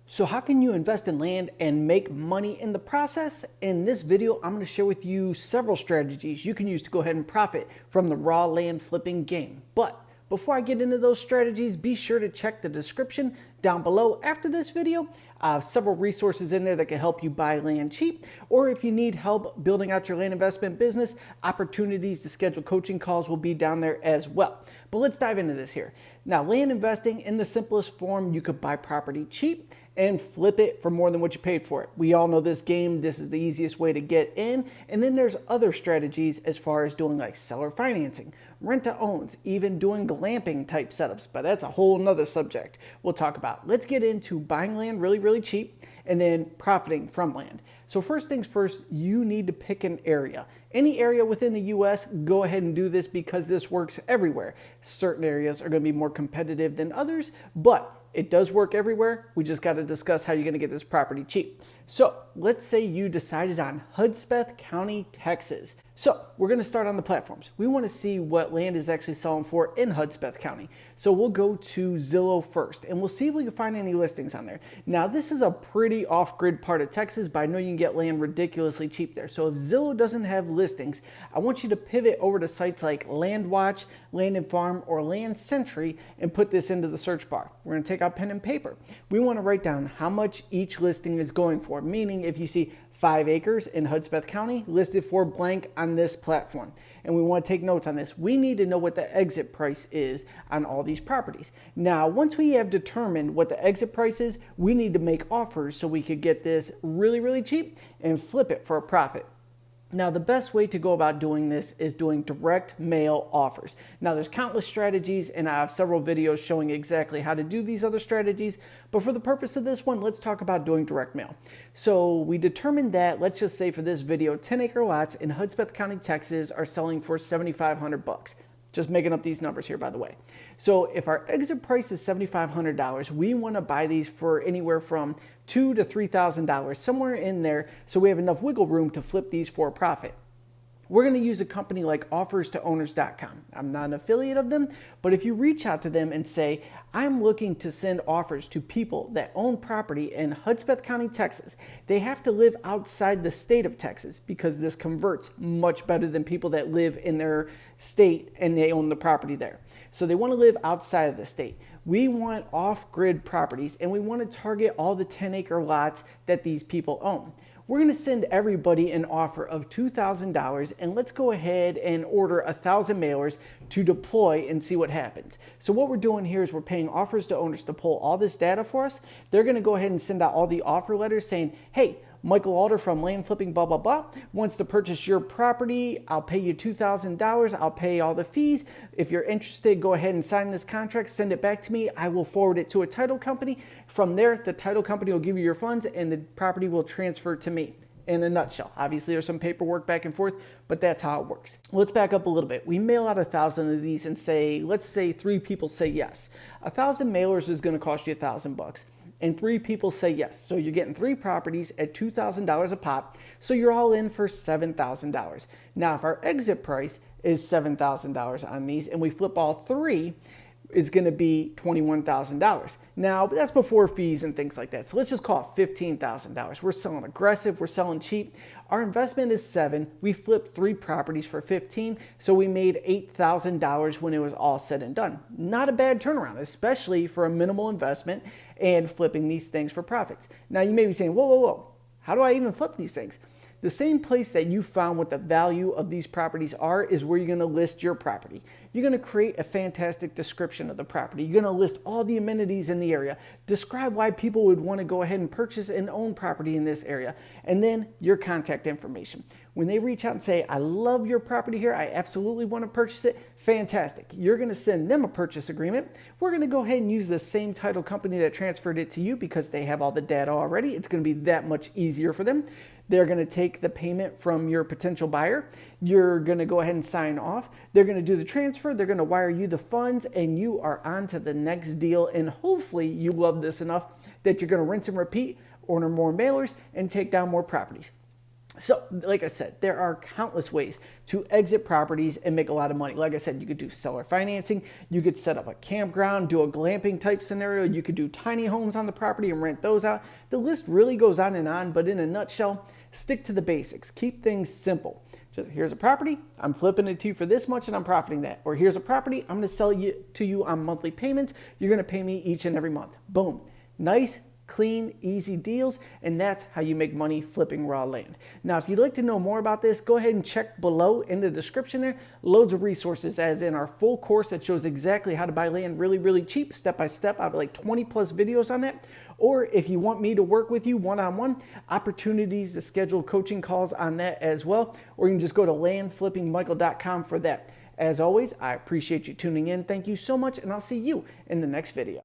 So how can you invest in land and make money in the process? In this video, I'm going to share with you several strategies you can use to go ahead and profit from the raw land flipping game. But before I get into those strategies, be sure to check the description down below after this video. I have several resources in there that can help you buy land cheap, or if you need help building out your land investment business, opportunities to schedule coaching calls will be down there as well. But let's dive into this here. Now, land investing in the simplest form, you could buy property cheap and flip it for more than what you paid for it. We all know this game. This is the easiest way to get in. And then there's other strategies as far as doing like seller financing, rent to owns, even doing glamping type setups, but that's a whole nother subject we'll talk about. Let's get into buying land really cheap and then profiting from land. So first things first, you need to pick an area. Any area within the US, go ahead and do this because this works everywhere. Certain areas are going to be more competitive than others, but it does work everywhere. We just got to discuss how you're going to get this property cheap. So let's say you decided on Hudspeth County, Texas. So we're going to start on the platforms. We want to see what land is actually selling for in Hudspeth County. So we'll go to Zillow first and we'll see if we can find any listings on there. Now this is a pretty off-grid part of Texas, but I know you can get land ridiculously cheap there. So if Zillow doesn't have listings, I want you to pivot over to sites like LandWatch, Land and Farm, or Land Century and put this into the search bar. We're going to take out pen and paper. We want to write down how much each listing is going for, meaning if you see 5 acres in Hudspeth County listed for blank on this platform. And we want to take notes on this. We need to know what the exit price is on all these properties. Now, once we have determined what the exit price is, we need to make offers so we could get this really cheap and flip it for a profit. Now, the best way to go about doing this is doing direct mail offers. Now, there's countless strategies, and I have several videos showing exactly how to do these other strategies. But for the purpose of this one, let's talk about doing direct mail. So we determined that, let's just say for this video, 10-acre lots in Hudspeth County, Texas are selling for $7,500. Just making up these numbers here, by the way. So if our exit price is $7,500, we want to buy these for anywhere from $2,000 to $3,000, somewhere in there, so we have enough wiggle room to flip these for a profit. We're going to use a company like offerstowners.com. I'm not an affiliate of them, but if you reach out to them and say, I'm looking to send offers to people that own property in Hudspeth County, Texas, they have to live outside the state of Texas because this converts much better than people that live in their state and they own the property there. So they want to live outside of the state. We want off-grid properties and we want to target all the 10-acre lots that these people own. We're going to send everybody an offer of $2,000 and let's go ahead and order 1,000 mailers to deploy and see what happens. So what we're doing here is we're paying offers to owners to pull all this data for us. They're going to go ahead and send out all the offer letters saying, hey, Michael Alder from Land Flipping blah blah blah wants to purchase your property. I'll pay you $2,000. I'll pay all the fees. If you're interested, go ahead and sign this contract, send it back to me. I will forward it to a title company. From there, the title company will give you your funds and the property will transfer to me. In a nutshell. Obviously, there's some paperwork back and forth, but that's how it works. Let's back up a little bit. We mail out 1,000 of these and say, let's say 3 people say yes. 1,000 mailers is going to cost you $1,000. And 3 people say yes. So you're getting 3 properties at $2,000 a pop. So you're all in for $7,000. Now, if our exit price is $7,000 on these and we flip all 3, it's going to be $21,000. Now, that's before fees and things like that. So let's just call it $15,000. We're selling aggressive. We're selling cheap. Our investment is $7,000. We flipped 3 properties for $15,000. So we made $8,000 when it was all said and done. Not a bad turnaround, especially for a minimal investment and flipping these things for profits. Now, you may be saying, whoa. How do I even flip these things? The same place that you found what the value of these properties are is where you're going to list your property. You're going to create a fantastic description of the property. You're going to list all the amenities in the area. Describe why people would want to go ahead and purchase and own property in this area. And then your contact information. When they reach out and say, I love your property here, I absolutely want to purchase it, fantastic. You're going to send them a purchase agreement. We're going to go ahead and use the same title company that transferred it to you because they have all the data already. It's going to be that much easier for them. They're going to take the payment from your potential buyer. You're going to go ahead and sign off. They're going to do the transfer. They're going to wire you the funds and you are on to the next deal. And hopefully you love this enough that you're going to rinse and repeat, order more mailers and take down more properties. So, like I said, there are countless ways to exit properties and make a lot of money. Like I said, you could do seller financing, you could set up a campground, do a glamping type scenario, you could do tiny homes on the property and rent those out. The list really goes on, but in a nutshell, stick to the basics. Keep things simple. Just here's a property, I'm flipping it to you for this much and I'm profiting that. Or here's a property, I'm gonna sell it to you on monthly payments, you're gonna pay me each and every month. Boom. Nice, clean, easy deals, and that's how you make money flipping raw land. Now, if you'd like to know more about this, go ahead and check below in the description there. Loads of resources, as in our full course that shows exactly how to buy land really, really cheap, step by step. I have like 20 plus videos on that. Or if you want me to work with you one-on-one, opportunities to schedule coaching calls on that as well. Or you can just go to landflippingmichael.com for that. As always, I appreciate you tuning in. Thank you so much, and I'll see you in the next video.